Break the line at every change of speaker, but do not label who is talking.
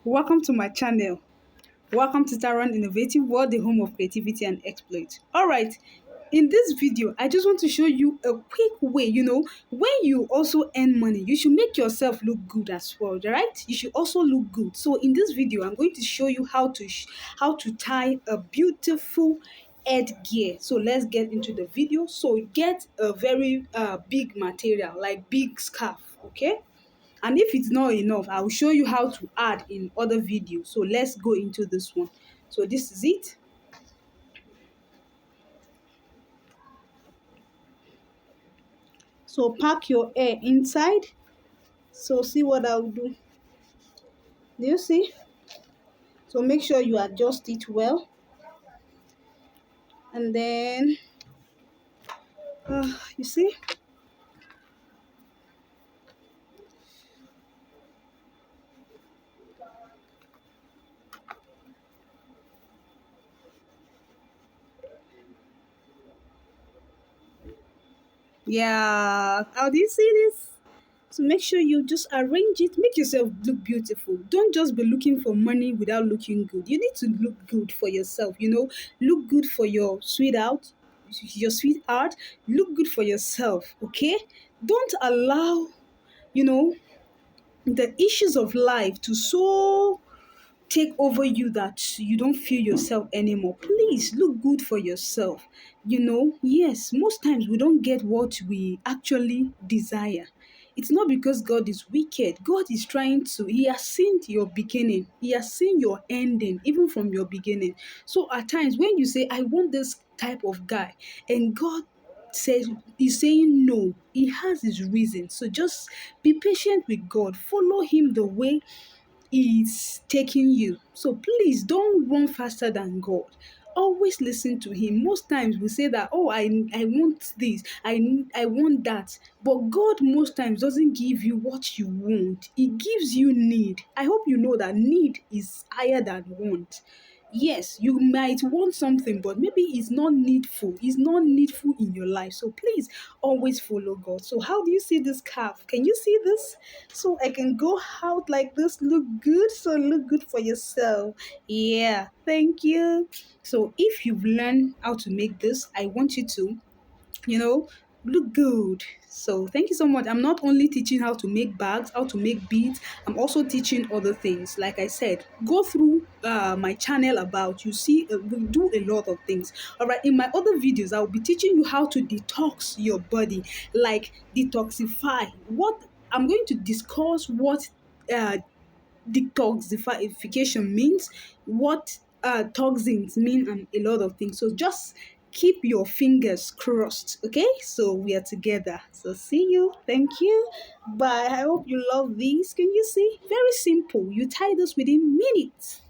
Welcome to my channel. Welcome to Taron Innovative World, the home of creativity and exploit. All right, in this video, I just want to show you a quick way. When you also earn money, you should make yourself look good as well, right? You should also look good. So in this video, I'm going to show you how to tie a beautiful headgear. So let's get into the video. So get a very big material, like big scarf, okay? And if it's not enough, I'll show you how to add in other videos. So let's go into this one. So this is it. So pack your hair inside. So see what I'll do. Do you see? So make sure you adjust it well. And then, you see? Yeah. How do you see this? So make sure you just arrange it. Make yourself look beautiful. Don't just be looking for money without looking good. You need to look good for yourself. Look good for your sweetheart. Look good for yourself. Okay. Don't allow you know the issues of life to so take over you that you don't feel yourself anymore. Please look good for yourself. Yes, most times we don't get what we actually desire. It's not because God is wicked. God is trying to, He has seen your beginning, He has seen your ending, even from your beginning. So at times when you say, I want this type of guy, and God says He's saying no, He has His reason. So just be patient with God, follow Him the way is taking you. So please don't run faster than God. Always listen to Him. Most times we say that, oh, I want this, I want that. But God most times doesn't give you what you want. He gives you need. I hope you know that need is higher than want. Yes, you might want something, but maybe it's not needful. It's not needful in your life. So please always follow God. So how do you see this calf? Can you see this? So I can go out like this, look good. So look good for yourself. Yeah, thank you. So if you've learned how to make this, I want you to you know, look good. So thank you so much. I'm not only teaching how to make bags, how to make beads, I'm also teaching other things. Like I said, go through my channel about, you see, we do a lot of things. All right, in my other videos, I'll be teaching you how to detox your body, like detoxify. What I'm going to discuss what uh, detoxification means, what toxins mean, and a lot of things. So just keep your fingers crossed, okay? So we are together. So see you. Thank you. Bye. I hope you love these. Can you see? Very simple. You tie this within minutes.